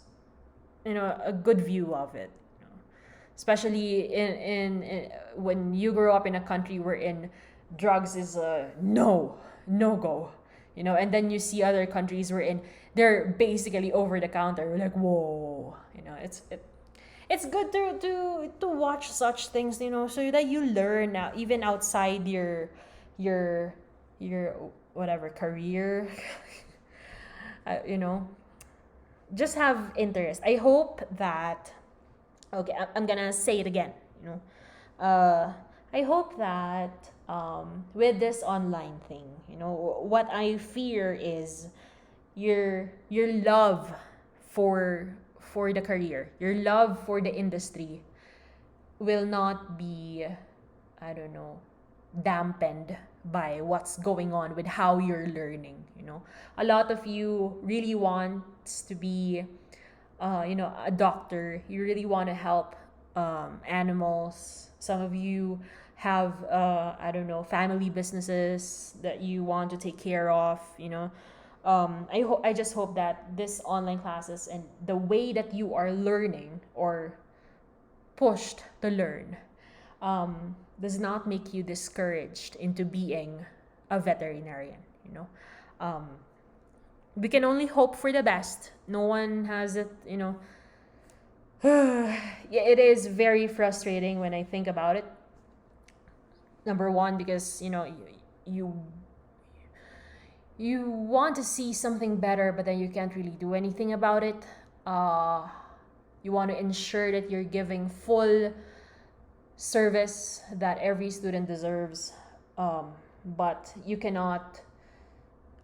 a good view of it. Especially in when you grow up in a country wherein drugs is a no go, and then you see other countries wherein they're basically over the counter. You're like, whoa, it's good to watch such things, so that you learn even outside your whatever career. Just have interest. I hope that. Okay, I'm gonna say it again. I hope that with this online thing, what I fear is your love for the career, your love for the industry will not be, I don't know, dampened by what's going on with how you're learning. A lot of you really wants to be a doctor. You really want to help animals. Some of you have I don't know, family businesses that you want to take care of. I just hope that this online classes and the way that you are learning or pushed to learn does not make you discouraged into being a veterinarian. We can only hope for the best. No one has it. Yeah, it is very frustrating when I think about it. Number 1, because you want to see something better, but then you can't really do anything about it. You want to ensure that you're giving full service that every student deserves, but you cannot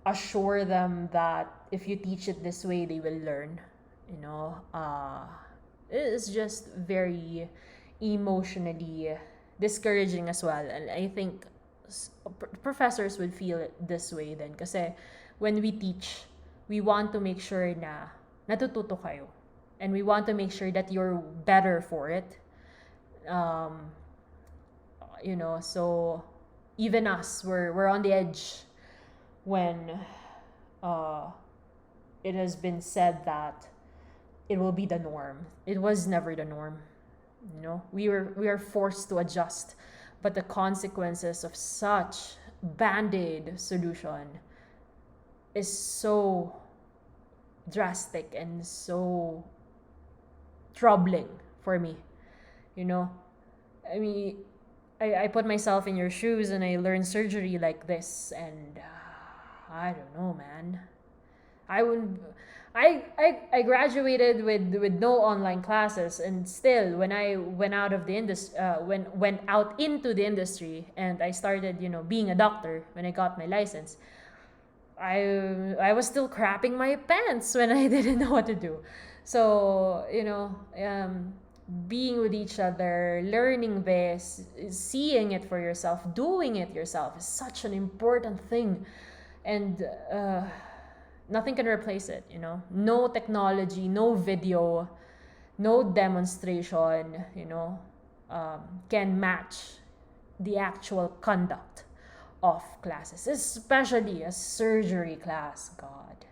assure them that if you teach it this way, they will learn. It's just very emotionally discouraging as well. And I think professors would feel it this way then. Kasi when we teach, we want to make sure na natututo kayo. And we want to make sure that you're better for it. So even us, we're on the edge when uh, it has been said that it will be the norm. It was never the norm. We are forced to adjust, but the consequences of such band-aid solution is so drastic and so troubling for me. you know I mean, I put myself in your shoes and I learned surgery like this, and I don't know, man. I would I graduated with no online classes, and still when I went out of the industry, went out into the industry, and I started being a doctor when I got my license. I was still crapping my pants when I didn't know what to do. So being with each other, learning this, seeing it for yourself, doing it yourself is such an important thing, and nothing can replace it. No technology, no video, no demonstration, can match the actual conduct of classes, especially a surgery class. God.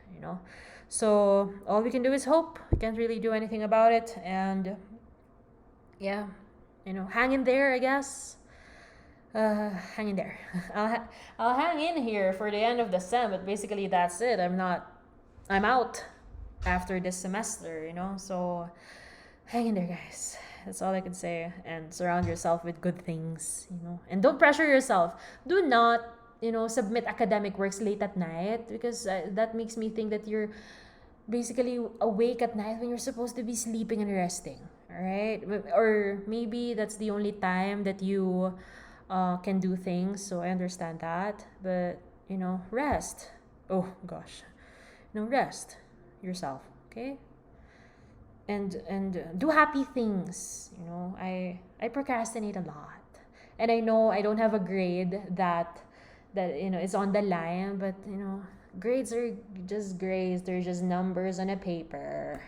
So all we can do is hope. We can't really do anything about it, and yeah, hang in there, I guess. Hang in there. I'll hang in here for the end of the sem, but basically that's it. I'm out after this semester. So hang in there, guys. That's all I can say. And surround yourself with good things. And don't pressure yourself. Do not submit academic works late at night, because that makes me think that you're basically awake at night when you're supposed to be sleeping and resting. All right, or maybe that's the only time that you can do things. So I understand that, but rest. Oh gosh, rest yourself, okay? And do happy things. I procrastinate a lot, and I know I don't have a grade that is on the line, but grades are just grades. They're just numbers on a paper.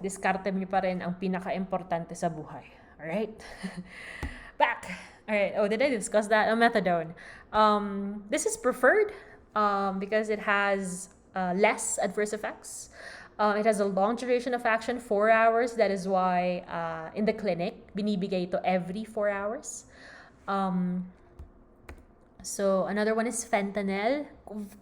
Diskarte niyo pa rin ang pinaka-importante sa buhay. Alright? Back! Alright. Oh, did I discuss that? Methadone. This is preferred because it has less adverse effects. It has a long duration of action, 4 hours. That is why in the clinic, binibigay ito every 4 hours. So another one is fentanyl.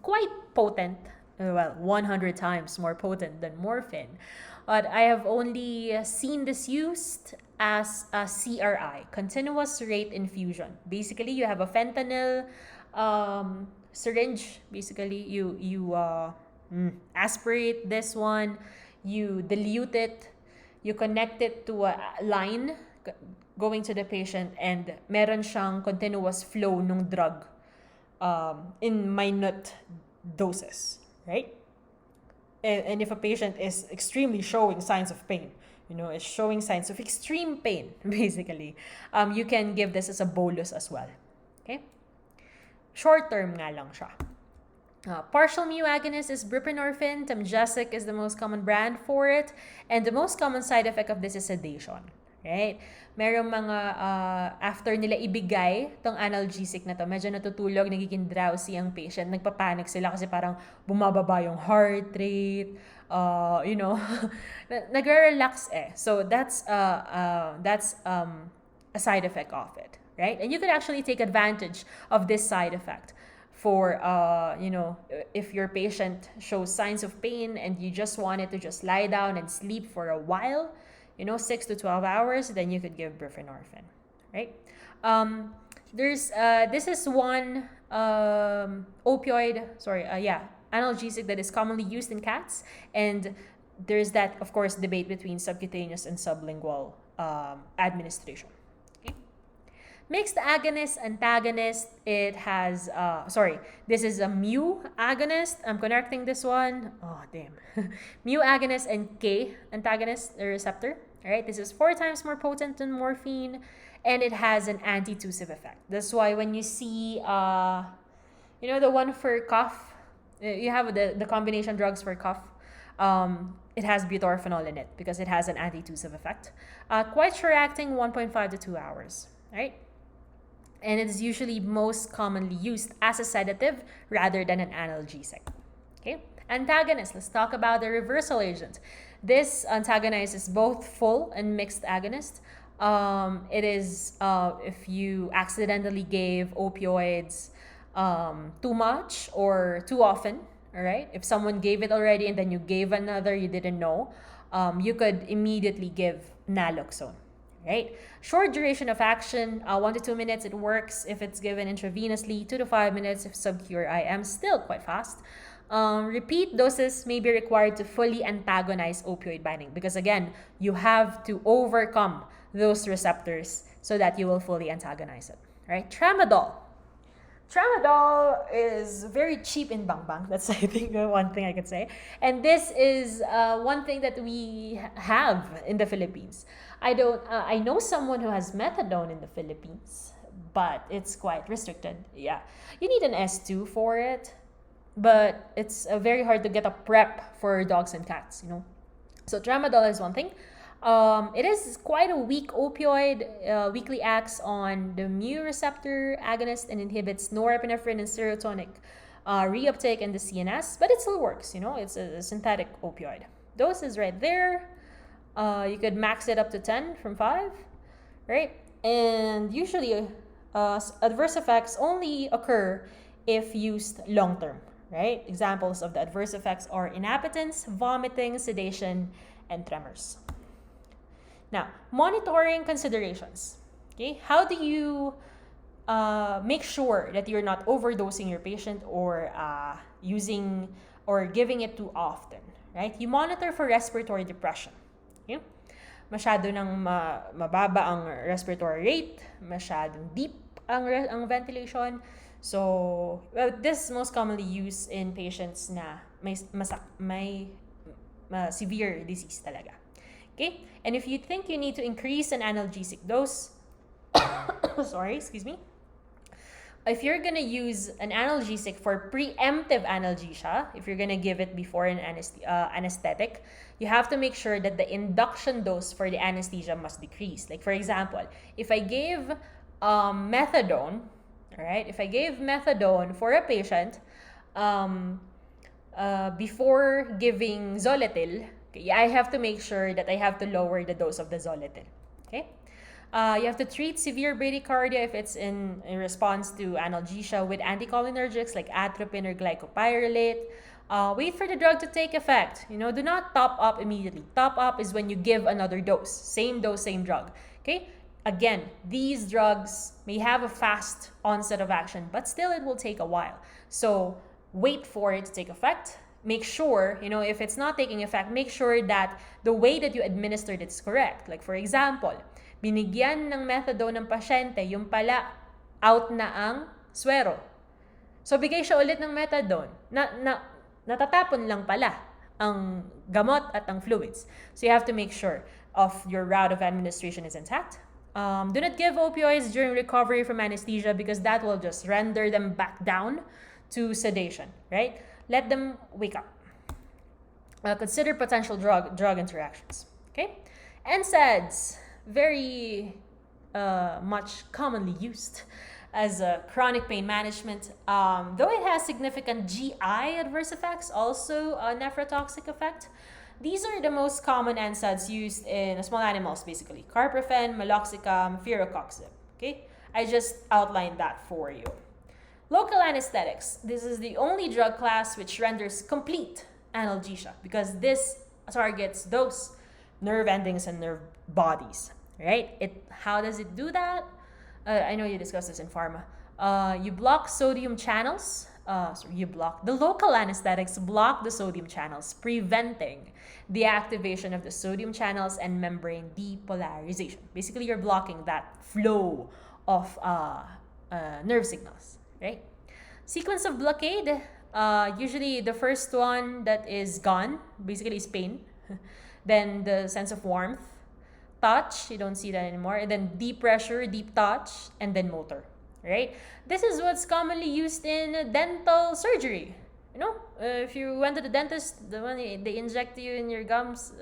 Quite potent. Well, 100 times more potent than morphine. But I have only seen this used as a CRI, continuous rate infusion. Basically, you have a fentanyl syringe. Basically, you aspirate this one, you dilute it, you connect it to a line going to the patient, and meron siyang continuous flow ng drug in minute doses, right? And if a patient is extremely showing signs of pain, is showing signs of extreme pain, basically, you can give this as a bolus as well. Okay? Short term nga lang siya. Partial mu agonist is buprenorphine. Temgesic is the most common brand for it. And the most common side effect of this is sedation. Right? Merong mga, after nila ibigay tong analgesic na to, medyo natutulog, nagiging drowsy ang patient. Nagpapanik sila kasi parang bumababa yung heart rate. Nagre-relax eh. So that's a side effect of it. Right? And you can actually take advantage of this side effect for, if your patient shows signs of pain and you just want it to just lie down and sleep for a while, 6 to 12 hours, then you could give buprenorphine, right? This is one analgesic that is commonly used in cats, and there's that, of course, debate between subcutaneous and sublingual administration. Okay? Mixed agonist-antagonist, it has, this is a mu agonist. I'm connecting this one. Oh, damn. Mu agonist and K antagonist, the receptor. All right, this is 4 times more potent than morphine, and it has an antitussive effect. That's why when you see, the one for cough, you have the combination drugs for cough. It has butorphanol in it because it has an antitussive effect. Quite short-acting, 1.5 to 2 hours, right? And it is usually most commonly used as a sedative rather than an analgesic. Okay, antagonist. Let's talk about the reversal agent. This antagonizes both full and mixed agonist. It is if you accidentally gave opioids too much or too often, all right? If someone gave it already and then you gave another you didn't know, you could immediately give naloxone, right? Short duration of action, 1 to 2 minutes. It works if it's given intravenously. 2 to 5 minutes if sub-Q or IM. Still quite fast. Repeat doses may be required to fully antagonize opioid binding because again, you have to overcome those receptors so that you will fully antagonize it, right? Tramadol. Tramadol is very cheap in Bangbang. That's, I think, one thing I could say. And this is one thing that we have in the Philippines. I know someone who has methadone in the Philippines, but it's quite restricted. Yeah. You need an S2 for it, but it's very hard to get a prep for dogs and cats, you know. So tramadol is one thing. It is quite a weak opioid, weakly acts on the mu receptor agonist and inhibits norepinephrine and serotonin reuptake in the CNS, but it still works, you know, it's a synthetic opioid. Dose is right there. You could max it up to 10 from 5, right? And usually adverse effects only occur if used long term, right? Examples of the adverse effects are inappetence, vomiting, sedation, and tremors. Now, monitoring considerations. Okay, how do you make sure that you're not overdosing your patient or using or giving it too often, right? You monitor for respiratory depression. Okay? Masyado nang mababa ang respiratory rate, masyadong deep ang ventilation. So, this is most commonly used in patients na may severe disease talaga. Okay? And if you think you need to increase an analgesic dose, sorry, excuse me. If you're going to use an analgesic for preemptive analgesia, if you're going to give it before an anesthetic, you have to make sure that the induction dose for the anesthesia must decrease. Like, for example, if I gave methadone, all right, if I gave methadone for a patient before giving Zolotil, I have to make sure that I have to lower the dose of the Zolotil. Okay? You have to treat severe bradycardia if it's in response to analgesia with anticholinergics like atropine or glycopyrrolate. Wait for the drug to take effect. You know, do not top up immediately. Top up is when you give another dose. Same dose, same drug. Okay? Again, these drugs may have a fast onset of action, but still it will take a while. So wait for it to take effect. Make sure, you know, if it's not taking effect, make sure that the way that you administered it is correct. Like, for example, binigyan ng methadone ng pasyente, yung pala, out na ang swero. So, bigay siya ulit ng methadone. Natatapon lang pala ang gamot at ang fluids. So, you have to make sure of your route of administration is intact. Do not give opioids during recovery from anesthesia because that will just render them back down to sedation, right? Let them wake up. Consider potential drug interactions. Okay, NSAIDs, very much commonly used as a chronic pain management. Though it has significant GI adverse effects, also a nephrotoxic effect. These are the most common NSAIDs used in small animals, basically. Carprofen, meloxicam, firocoxib. Okay, I just outlined that for you. Local anesthetics. This is the only drug class which renders complete analgesia because this targets those nerve endings and nerve bodies, right? How does it do that? I know you discussed this in pharma. You block sodium channels. The local anesthetics block the sodium channels, preventing the activation of the sodium channels and membrane depolarization. Basically, you're blocking that flow of nerve signals. Right? Sequence of blockade, usually the first one that is gone, basically is pain. Then the sense of warmth, touch, you don't see that anymore. And then deep pressure, deep touch, and then motor. Right? This is what's commonly used in dental surgery. if you went to the dentist, the one they inject you in your gums,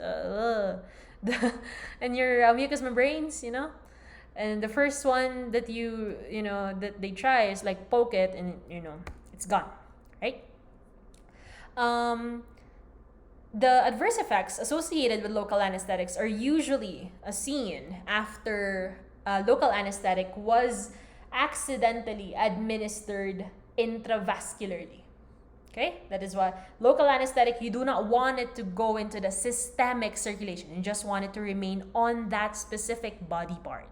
and your mucous membranes, and the first one that that they try is like poke it, and it's gone, right? Um, the adverse effects associated with local anesthetics are usually seen after local anesthetic was accidentally administered intravascularly. Okay, that is why local anesthetic, you do not want it to go into the systemic circulation. You just want it to remain on that specific body part,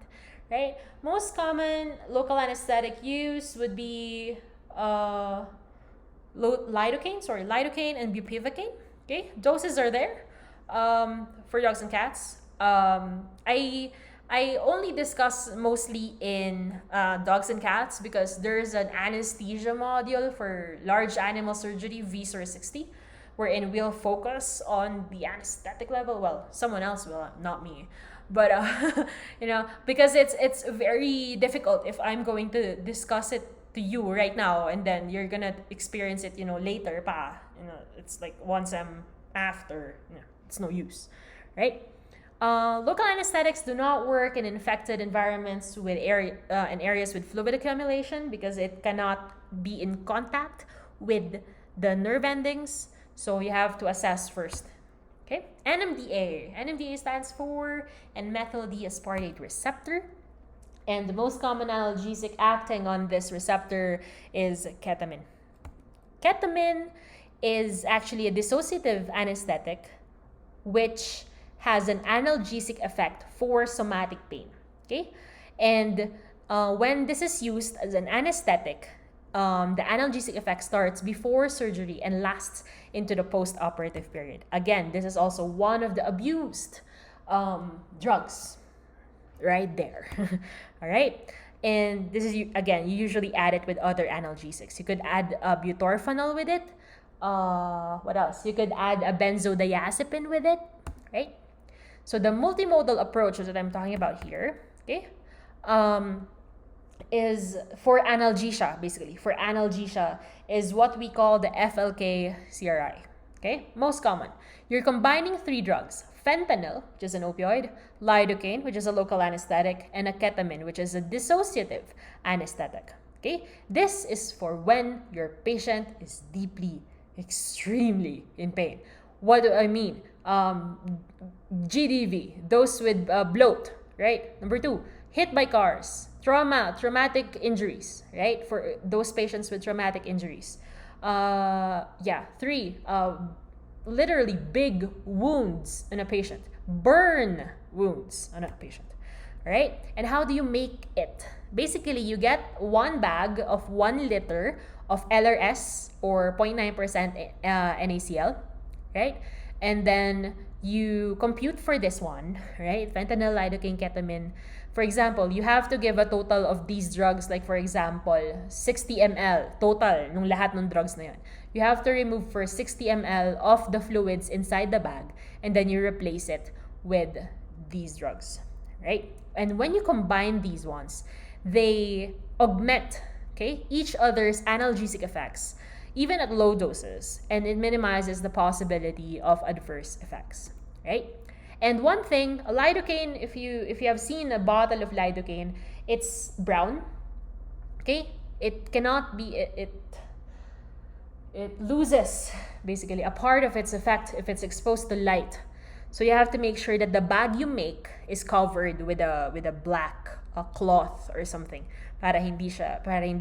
right? Most common local anesthetic use would be lidocaine and bupivacaine. Okay, doses are there for dogs and cats. I only discuss mostly in dogs and cats because there's an anesthesia module for large animal surgery, VSUR50, wherein we'll focus on the anesthetic level. Well, someone else will, not me. But because it's very difficult if I'm going to discuss it to you right now and then you're gonna experience it later pa. It's like once I'm after, it's no use, right? Local anesthetics do not work in infected environments with in areas with fluid accumulation because it cannot be in contact with the nerve endings, so you have to assess first. Okay, NMDA stands for N-methyl D-aspartate receptor. And the most common analgesic acting on this receptor is ketamine. Ketamine is actually a dissociative anesthetic which has an analgesic effect for somatic pain. Okay? And when this is used as an anesthetic, the analgesic effect starts before surgery and lasts into the post-operative period. Again, this is also one of the abused drugs right there. All right, and this is again, you usually add it with other analgesics. You could add a butorphanol with it. What else? You could add a benzodiazepine with it, right? So the multimodal approach that I'm talking about here, okay, is for analgesia. Basically, for analgesia is what we call the FLK CRI. Okay, most common. You're combining 3 drugs: fentanyl, which is an opioid, lidocaine, which is a local anesthetic, and a ketamine, which is a dissociative anesthetic. Okay, this is for when your patient is deeply, extremely in pain. What do I mean? GDV, those with bloat, right? Number 2, hit by cars, traumatic injuries, right? For those patients with traumatic injuries. 3, literally big wounds in a patient, burn wounds on a patient. All right, and how do you make it? Basically, you get 1 bag of 1 liter of LRS or 0.9% NaCl, right? And then you compute for this one, right? Fentanyl, lidocaine, ketamine. For example, you have to give a total of these drugs, like for example, 60 ml total nung lahat ng drugs na yun. You have to remove for 60 ml of the fluids inside the bag, and then you replace it with these drugs, right? And when you combine these ones, they augment, okay, each other's analgesic effects, even at low doses, and it minimizes the possibility of adverse effects, right? And one thing, a lidocaine, if you have seen a bottle of lidocaine, it's brown, okay? It cannot be, it loses basically a part of its effect if it's exposed to light. So you have to make sure that the bag you make is covered with a black cloth or something para hindi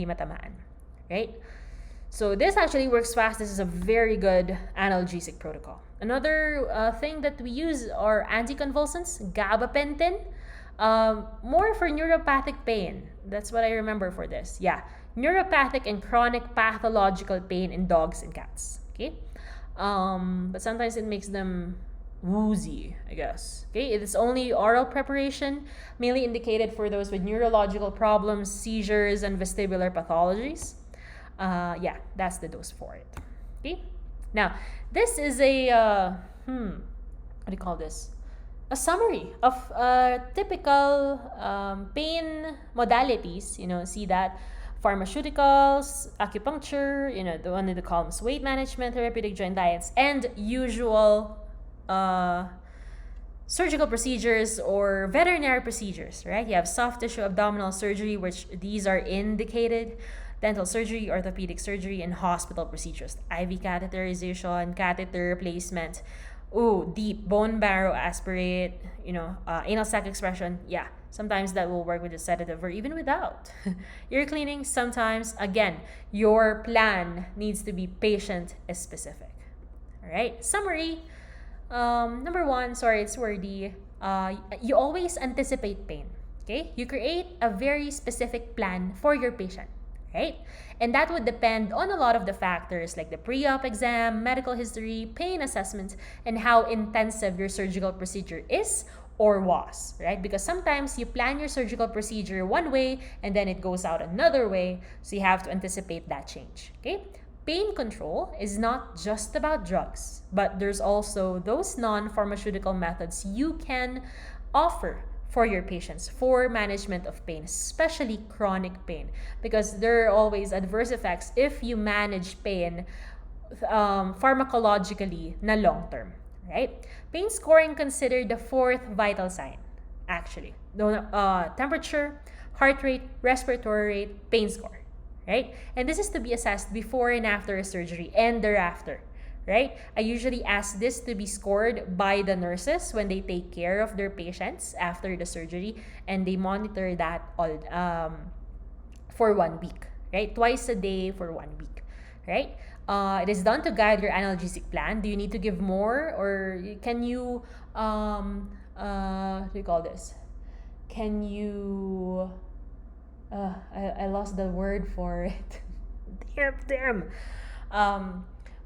matamaan, right? So this actually works fast. This is a very good analgesic protocol. Another thing that we use are anti-convulsants, gabapentin, more for neuropathic pain. That's what I remember for this. Yeah, neuropathic and chronic pathological pain in dogs and cats. Okay, but sometimes it makes them woozy, I guess. Okay, it is only oral preparation, mainly indicated for those with neurological problems, seizures, and vestibular pathologies. That's the dose for it. Okay, now this is a what do you call this? A summary of typical pain modalities. See that pharmaceuticals, acupuncture, the one in the columns, weight management, therapeutic joint diets, and usual surgical procedures or veterinary procedures, right? You have soft tissue abdominal surgery, which these are indicated, dental surgery, orthopedic surgery, and hospital procedures. IV catheterization, catheter replacement, deep bone marrow aspirate, anal sac expression. Yeah, sometimes that will work with a sedative or even without. Ear cleaning, sometimes, again, your plan needs to be patient specific. All right, summary. Number one, sorry, it's wordy. You always anticipate pain. Okay? You create a very specific plan for your patient, right? And that would depend on a lot of the factors like the pre-op exam, medical history, pain assessment, and how intensive your surgical procedure is or was, right? Because sometimes you plan your surgical procedure one way and then it goes out another way, so you have to anticipate that change, okay? Pain control is not just about drugs, but there's also those non-pharmaceutical methods you can offer for your patients for management of pain, especially chronic pain, because there are always adverse effects if you manage pain pharmacologically na long term, right? Pain scoring considered the fourth vital sign, actually. Temperature, heart rate, respiratory rate, pain score. Right? And this is to be assessed before and after a surgery and thereafter, right? I usually ask this to be scored by the nurses when they take care of their patients after the surgery, and they monitor that all for 1 week, right? Twice a day for 1 week, right? It is done to guide your analgesic plan. Do you need to give more, or can you what do you call this? Can you I lost the word for it. Damn.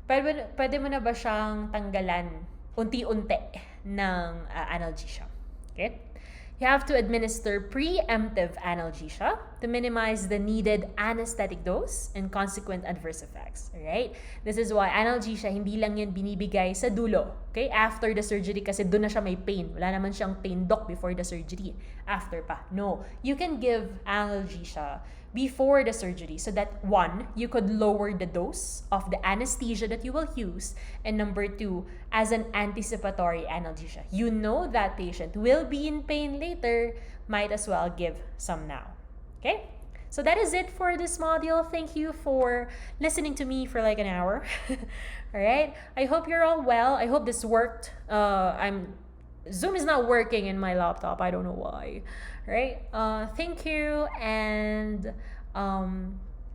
Pwede mo na ba siyang tanggalan unti-unti ng analgesia? Okay? You have to administer preemptive analgesia to minimize the needed anesthetic dose and consequent adverse effects. Alright? This is why analgesia, hindi lang yan binibigay sa dulo. Okay? After the surgery, kasi doon na siya may pain. Wala naman siyang pain doc before the surgery. After pa. No. You can give analgesia before the surgery so that, one, you could lower the dose of the anesthesia that you will use, and number two, as an anticipatory analgesia. You know that patient will be in pain later, might as well give some now. Okay? So that is it for this module. Thank you for listening to me for like an hour. All right? I hope you're all well. I hope this worked. Zoom is not working in my laptop. I don't know why. Right? Thank you, and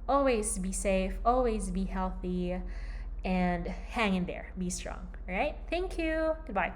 always be safe, always be healthy, and hang in there. Be strong. All right? Thank you. Goodbye.